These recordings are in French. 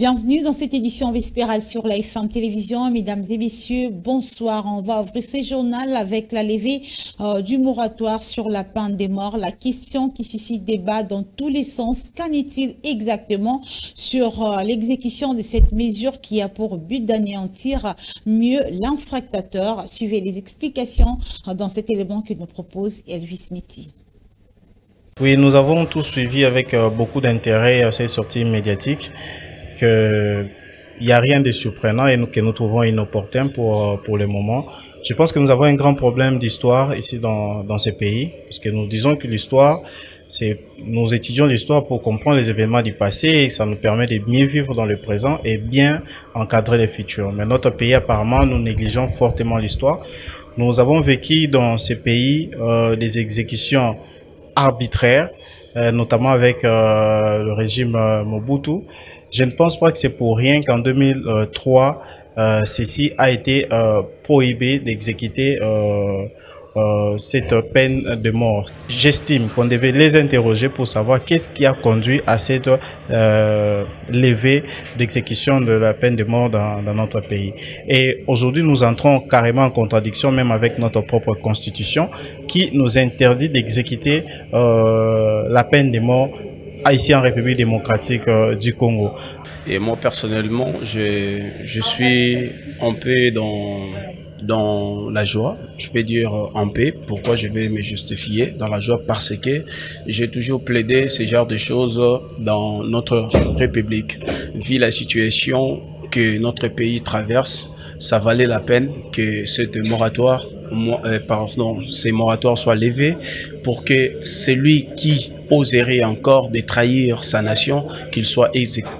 Bienvenue dans cette édition vespérale sur la FM Télévision. Mesdames et messieurs, bonsoir. On va ouvrir ce journal avec la levée du moratoire sur la peine de mort. La question qui suscite débat dans tous les sens. Qu'en est-il exactement sur l'exécution de cette mesure qui a pour but d'anéantir mieux l'infractateur? Suivez les explications dans cet élément que nous propose Elvis Meti. Oui, nous avons tous suivi avec beaucoup d'intérêt ces sorties médiatiques. Il n'y a rien de surprenant et que nous trouvons inopportun pour le moment. Je pense que nous avons un grand problème d'histoire ici dans ces pays, parce que nous disons que l'histoire, nous étudions l'histoire pour comprendre les événements du passé et ça nous permet de mieux vivre dans le présent et bien encadrer le futur. Mais notre pays, apparemment, nous négligeons fortement l'histoire. Nous avons vécu dans ces pays des exécutions arbitraires, notamment avec le régime Mobutu. Je ne pense pas que c'est pour rien qu'en 2003, ceci a été prohibé d'exécuter cette peine de mort. J'estime qu'on devait les interroger pour savoir qu'est-ce qui a conduit à cette levée d'exécution de la peine de mort dans notre pays. Et aujourd'hui, nous entrons carrément en contradiction même avec notre propre constitution qui nous interdit d'exécuter la peine de mort ici en République démocratique du Congo. Et moi personnellement, je suis un peu dans la joie, je peux dire en paix. Pourquoi je vais me justifier dans la joie? Parce que j'ai toujours plaidé ce genre de choses dans notre République. Vu la situation que notre pays traverse, ça valait la peine que ces moratoires soient levés pour que celui qui oserait encore de trahir sa nation, qu'il soit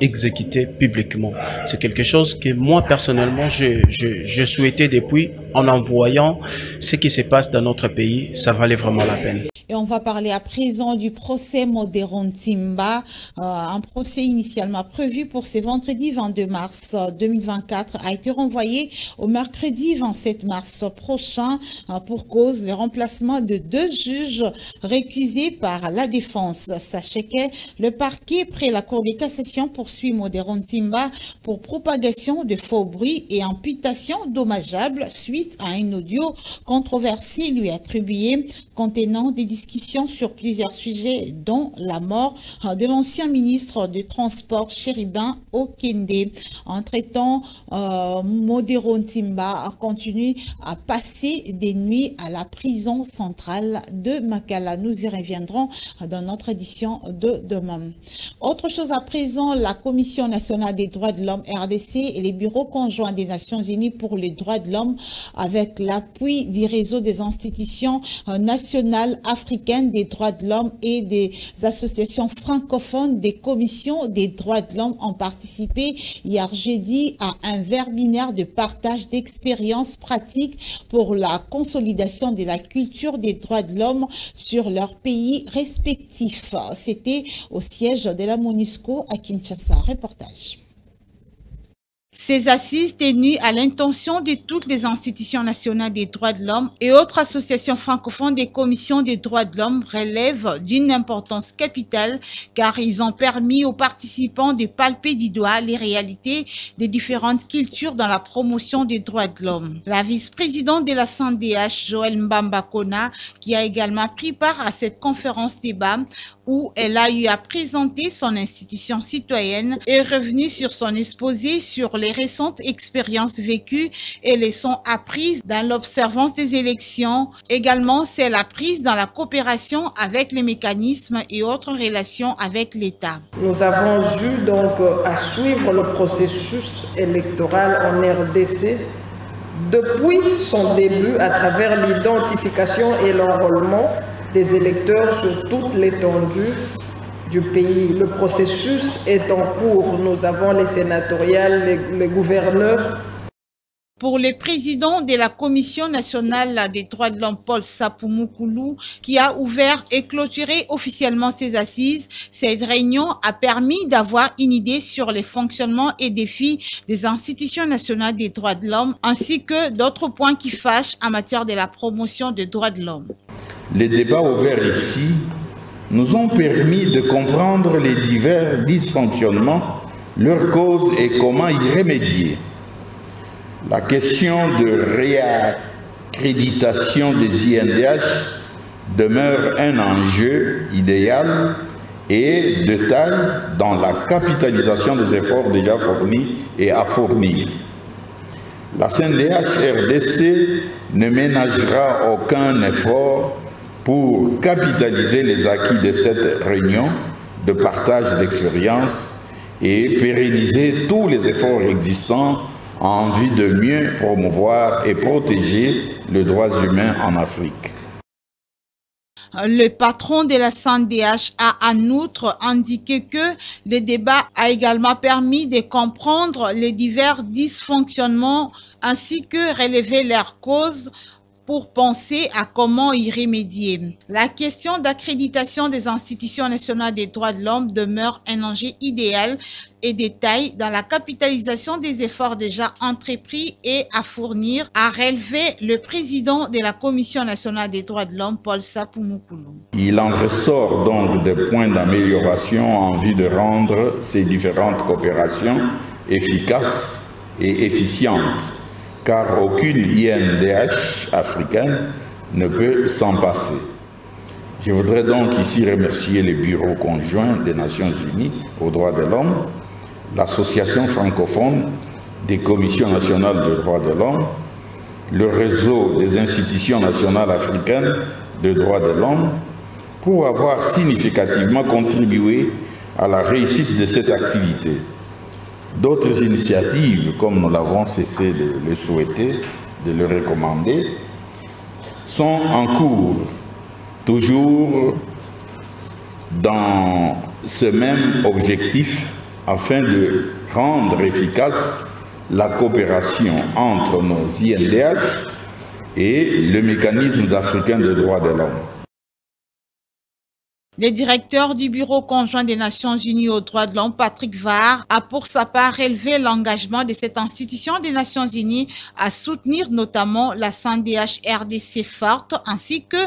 exécuté publiquement. C'est quelque chose que moi personnellement je souhaitais depuis, en voyant ce qui se passe dans notre pays, ça valait vraiment la peine. Et on va parler à présent du procès Modéron-Timba, un procès initialement prévu pour ce vendredi 22 mars 2024 a été renvoyé au mercredi 27 mars prochain pour cause le remplacement de 2 juges récusés par la défense. Sachez que le parquet près la Cour de cassation poursuit Modéron-Timba pour propagation de faux bruits et imputation dommageable suite à un audio controversé lui attribué contenant des discussions sur plusieurs sujets dont la mort de l'ancien ministre du Transport Chérubin Okende. Entre-temps, Modéron-Timba continue à passer des nuits à la prison centrale de Makala. Nous y reviendrons dans notre édition de demain. Autre chose à présent, la Commission nationale des droits de l'homme RDC et les bureaux conjoints des Nations Unies pour les droits de l'homme avec l'appui du réseau des institutions nationales africaines des droits de l'homme et des associations francophones des commissions des droits de l'homme ont participé hier jeudi à un webinaire de partage d'expériences pratiques pour la consolidation de la culture des droits de l'homme sur leur pays respectifs. C'était au siège de la MONUSCO à Kinshasa. Reportage. Ces assises tenues à l'intention de toutes les institutions nationales des droits de l'homme et autres associations francophones des commissions des droits de l'homme relèvent d'une importance capitale car ils ont permis aux participants de palper du doigt les réalités des différentes cultures dans la promotion des droits de l'homme. La vice-présidente de la CNDH, Joël Mbamba Kona, qui a également pris part à cette conférence débat où elle a eu à présenter son institution citoyenne, est revenue sur son exposé sur les récentes expériences vécues et leçons apprises dans l'observance des élections. Également, celles apprises dans la coopération avec les mécanismes et autres relations avec l'État. Nous avons eu donc à suivre le processus électoral en RDC depuis son début à travers l'identification et l'enrôlement des électeurs sur toute l'étendue du pays. Le processus est en cours. Nous avons les sénatoriales, les gouverneurs. Pour le président de la Commission nationale des droits de l'homme, Paul Sapoumoukulu, qui a ouvert et clôturé officiellement ces assises, cette réunion a permis d'avoir une idée sur les fonctionnements et défis des institutions nationales des droits de l'homme, ainsi que d'autres points qui fâchent en matière de la promotion des droits de l'homme. Les débats ouverts ici nous ont permis de comprendre les divers dysfonctionnements leur cause et comment y remédier. La question de réaccréditation des INDH demeure un enjeu idéal et de taille dans la capitalisation des efforts déjà fournis et à fournir. La CNDH RDC ne ménagera aucun effort pour capitaliser les acquis de cette réunion de partage d'expérience et pérenniser tous les efforts existants en vue de mieux promouvoir et protéger les droits humains en Afrique. Le patron de la CNDH a en outre indiqué que le débat a également permis de comprendre les divers dysfonctionnements ainsi que relever leurs causes pour penser à comment y remédier. La question d'accréditation des institutions nationales des droits de l'homme demeure un enjeu idéal et de taille dans la capitalisation des efforts déjà entrepris et à fournir, a relevé le président de la Commission nationale des droits de l'homme, Paul Sapoumoukulu. Il en ressort donc des points d'amélioration en vue de rendre ces différentes coopérations efficaces et efficientes, car aucune INDH africaine ne peut s'en passer. Je voudrais donc ici remercier le Bureau conjoint des Nations Unies aux droits de l'homme, l'Association francophone des commissions nationales des droits de l'homme, le réseau des institutions nationales africaines des droits de l'homme, pour avoir significativement contribué à la réussite de cette activité. D'autres initiatives, comme nous l'avons cessé de le souhaiter, de le recommander, sont en cours, toujours dans ce même objectif, afin de rendre efficace la coopération entre nos INDH et le mécanisme africain des droits de l'homme. Le directeur du Bureau conjoint des Nations Unies aux droits de l'homme, Patrick Var, a pour sa part relevé l'engagement de cette institution des Nations Unies à soutenir notamment la CNDH RDC forte ainsi que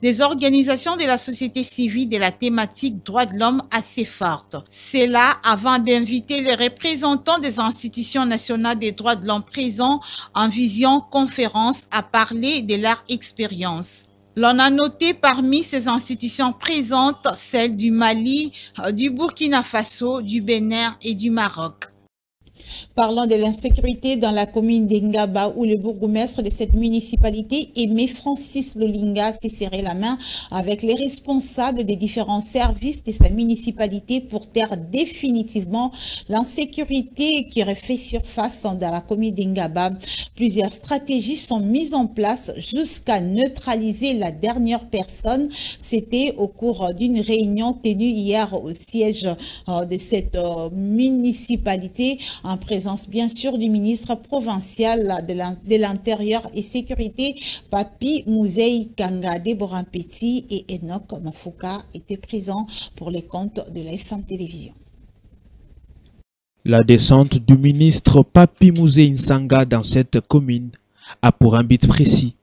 des organisations de la société civile de la thématique droits de l'homme assez fortes. C'est là avant d'inviter les représentants des institutions nationales des droits de l'homme présents en vision conférence à parler de leur expérience. L'on a noté parmi ces institutions présentes celles du Mali, du Burkina Faso, du Bénin et du Maroc. Parlons de l'insécurité dans la commune d'Engaba où le bourgmestre de cette municipalité, Aimé Francis Lolinga, s'est serré la main avec les responsables des différents services de sa municipalité pour taire définitivement l'insécurité qui refait surface dans la commune d'Engaba. Plusieurs stratégies sont mises en place jusqu'à neutraliser la dernière personne. C'était au cours d'une réunion tenue hier au siège de cette municipalité en présence bien sûr du ministre provincial de l'Intérieur et Sécurité, Papi Mouzei Kanga. Déborah Petit et Enoch Mafouka étaient présents pour les comptes de la FM Télévision. La descente du ministre Papi Mouzei Nsanga dans cette commune a pour un but précis,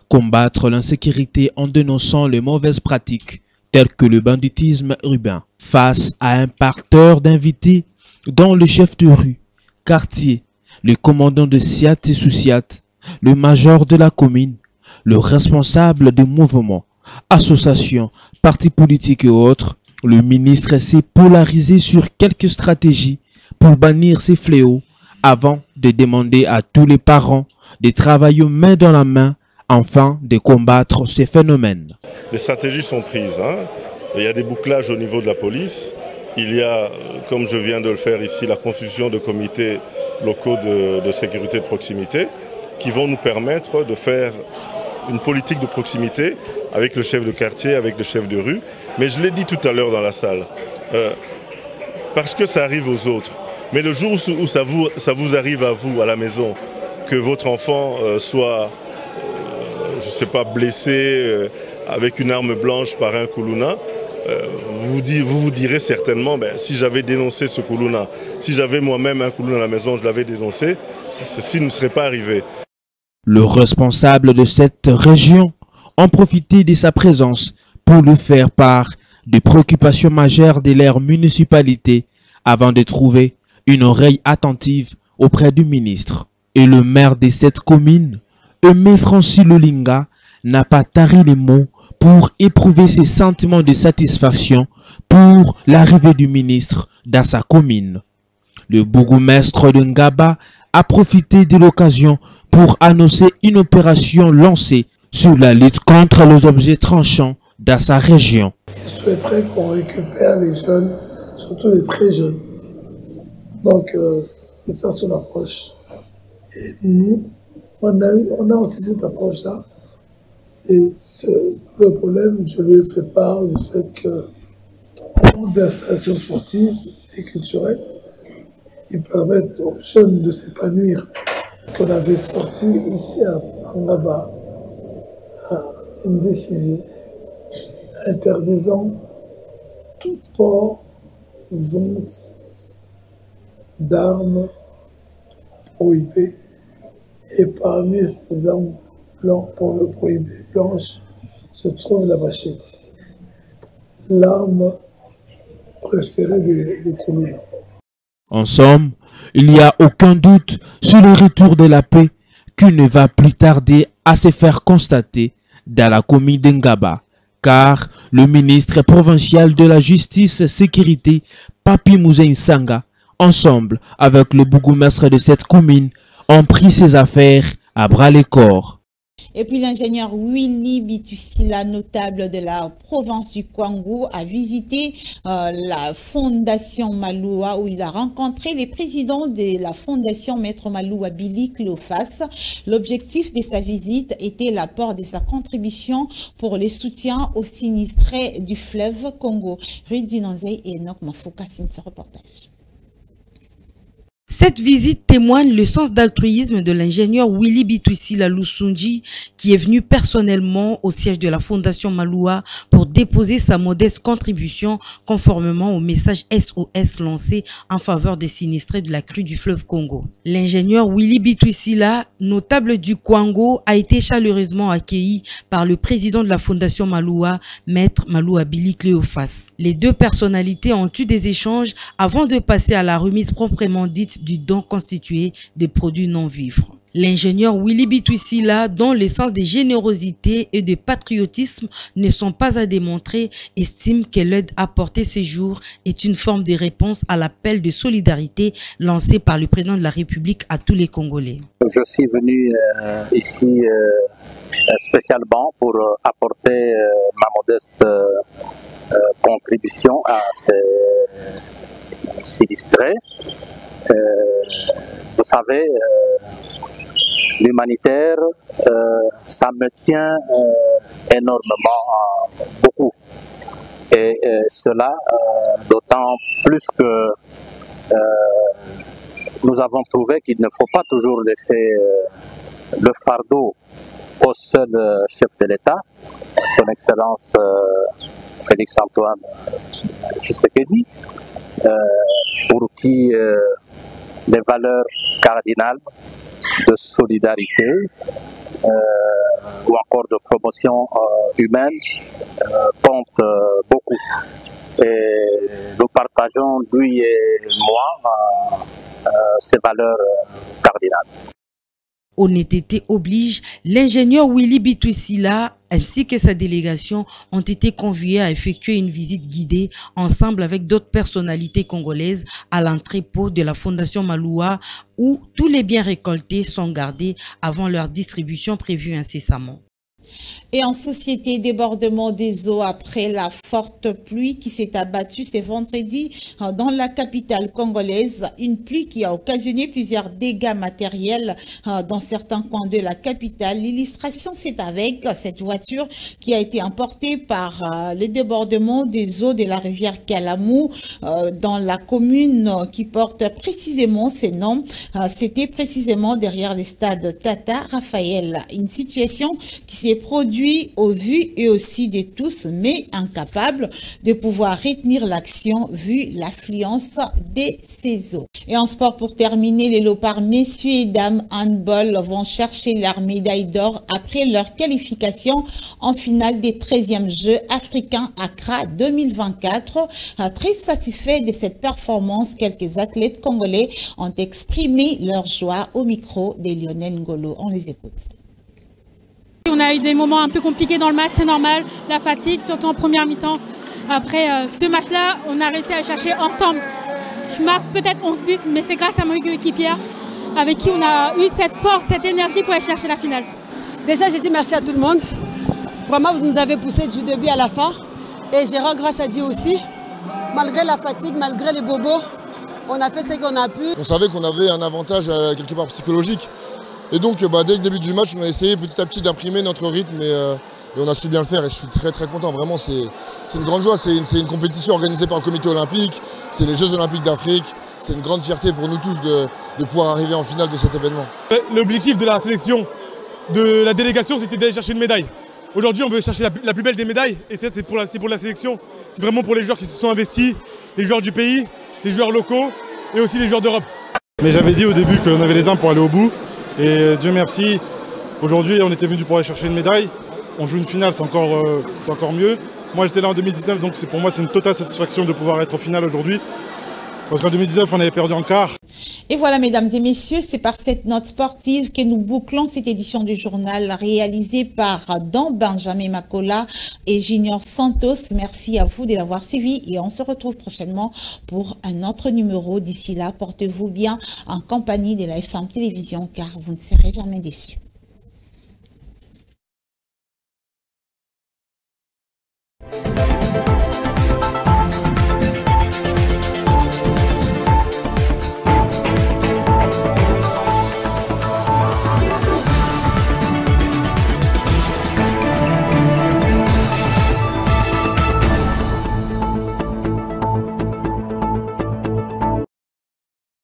combattre l'insécurité en dénonçant les mauvaises pratiques telles que le banditisme urbain. Face à un parterre d'invités dont le chef de rue, quartier, le commandant de SIAT et sous-SIAT, le major de la commune, le responsable des mouvements, associations, partis politiques et autres, le ministre s'est polarisé sur quelques stratégies pour bannir ces fléaux avant de demander à tous les parents de travailler main dans la main afin de combattre ces phénomènes. Les stratégies sont prises. Il y a des bouclages au niveau de la police. Il y a, comme je viens de le faire ici, la constitution de comités locaux de sécurité de proximité qui vont nous permettre de faire une politique de proximité avec le chef de quartier, avec le chef de rue. Mais je l'ai dit tout à l'heure dans la salle, parce que ça arrive aux autres. Mais le jour où ça vous arrive à vous, à la maison, que votre enfant soit, je ne sais pas, blessé avec une arme blanche par un koulouna, vous vous direz certainement, si j'avais dénoncé ce koulouna, si j'avais moi-même un koulouna à la maison, je l'avais dénoncé, ceci ne serait pas arrivé. Le responsable de cette région a profité de sa présence pour lui faire part des préoccupations majeures de leur municipalité avant de trouver une oreille attentive auprès du ministre. Et le maire de cette commune, Aimé Francis Lolinga, n'a pas tari les mots pour éprouver ses sentiments de satisfaction pour l'arrivée du ministre dans sa commune. Le bourgmestre de Ngaba a profité de l'occasion pour annoncer une opération lancée sur la lutte contre les objets tranchants dans sa région. Il souhaiterait qu'on récupère les jeunes, surtout les très jeunes. Donc, c'est ça son approche. Et nous, on a aussi cette approche-là. C'est le problème, je lui ai fait part du fait que manque d'installations sportives et culturelles qui permettent aux jeunes de s'épanouir, qu'on avait sorti ici à Ngaba une décision interdisant tout port, vente d'armes prohibées. Et parmi ces armes blanches se trouve la machette, l'arme préférée des colons. En somme, il n'y a aucun doute sur le retour de la paix qui ne va plus tarder à se faire constater dans la commune d'Ngaba, car le ministre provincial de la Justice et Sécurité, Papi Mouzé Nsanga, ensemble avec le bourgmestre de cette commune, ont pris ses affaires à bras-le-corps. Et puis l'ingénieur Willy Bitussila, notable de la province du Kwango, a visité la fondation Maloua où il a rencontré les présidents de la fondation Maître Maloua Billy Cléophas. L'objectif de sa visite était l'apport de sa contribution pour le soutien aux sinistrés du fleuve Congo. Rudy Nanzei et Enoch Mafouka signent ce reportage. Cette visite témoigne le sens d'altruisme de l'ingénieur Willy Bitussila Lusunji qui est venu personnellement au siège de la Fondation Maloua pour déposer sa modeste contribution conformément au message SOS lancé en faveur des sinistrés de la crue du fleuve Congo. L'ingénieur Willy Bitussila, notable du Kwango, a été chaleureusement accueilli par le président de la Fondation Maloua, Maître Maloua Billy Cléophas. Les deux personnalités ont eu des échanges avant de passer à la remise proprement dite du don constitué des produits non-vivres. L'ingénieur Willy Bitussila, dont les sens de générosité et de patriotisme ne sont pas à démontrer, estime que l'aide apportée ces jours est une forme de réponse à l'appel de solidarité lancé par le président de la République à tous les Congolais. Je suis venu ici spécialement pour apporter ma modeste contribution à ces sinistrés. Vous savez, l'humanitaire, ça me tient énormément beaucoup. Et cela, d'autant plus que nous avons trouvé qu'il ne faut pas toujours laisser le fardeau au seul chef de l'État, son Excellence Félix Antoine Tshisekedi, pour qui les valeurs cardinales de solidarité ou encore de promotion humaine comptent beaucoup. Et nous partageons, lui et moi, ces valeurs cardinales. Honnêteté oblige, l'ingénieur Willy Bitussila ainsi que sa délégation ont été conviés à effectuer une visite guidée ensemble avec d'autres personnalités congolaises à l'entrepôt de la Fondation Maloua où tous les biens récoltés sont gardés avant leur distribution prévue incessamment. Et en société, débordement des eaux après la forte pluie qui s'est abattue ce vendredi dans la capitale congolaise. Une pluie qui a occasionné plusieurs dégâts matériels dans certains coins de la capitale. L'illustration, c'est avec cette voiture qui a été emportée par les débordements des eaux de la rivière Kalamou dans la commune qui porte précisément ces noms. C'était précisément derrière le stade Tata Raphaël. Une situation qui s'est dossier produit au vu et aussi de tous, mais incapable de pouvoir retenir l'action vu l'affluence des saisons. Et en sport, pour terminer, les Léopards messieurs et dames handball vont chercher leur médaille d'or après leur qualification en finale des 13e Jeux africains Accra 2024. Très satisfaits de cette performance, quelques athlètes congolais ont exprimé leur joie au micro de Lionel Ngolo. On les écoute. On a eu des moments un peu compliqués dans le match, c'est normal, la fatigue, surtout en première mi-temps. Après ce match-là, on a réussi à chercher ensemble. Je marque peut-être 11 buts, mais c'est grâce à mon coéquipière avec qui on a eu cette force, cette énergie pour aller chercher la finale. Déjà, j'ai dit merci à tout le monde. Vraiment, vous nous avez poussé du début à la fin. Et j'ai rendu grâce à Dieu aussi. Malgré la fatigue, malgré les bobos, on a fait ce qu'on a pu. On savait qu'on avait un avantage quelque part psychologique. Et donc, dès le début du match, on a essayé petit à petit d'imprimer notre rythme et on a su bien le faire. Et je suis très très content. Vraiment, c'est une grande joie. C'est une compétition organisée par le comité olympique. C'est les Jeux olympiques d'Afrique. C'est une grande fierté pour nous tous de pouvoir arriver en finale de cet événement. L'objectif de la sélection, de la délégation, c'était d'aller chercher une médaille. Aujourd'hui, on veut chercher la plus belle des médailles et c'est pour la sélection. C'est vraiment pour les joueurs qui se sont investis, les joueurs du pays, les joueurs locaux et aussi les joueurs d'Europe. Mais j'avais dit au début qu'on avait les armes pour aller au bout et Dieu merci, aujourd'hui on était venu pour aller chercher une médaille. On joue une finale, c'est encore mieux. Moi j'étais là en 2019, donc pour moi c'est une totale satisfaction de pouvoir être au final aujourd'hui. Parce qu'en 2019, on avait perdu en quart. Et voilà, mesdames et messieurs, c'est par cette note sportive que nous bouclons cette édition du journal réalisée par Don Benjamin Makola et Junior Santos. Merci à vous de l'avoir suivi et on se retrouve prochainement pour un autre numéro. D'ici là, portez-vous bien en compagnie de la FM Télévision car vous ne serez jamais déçus.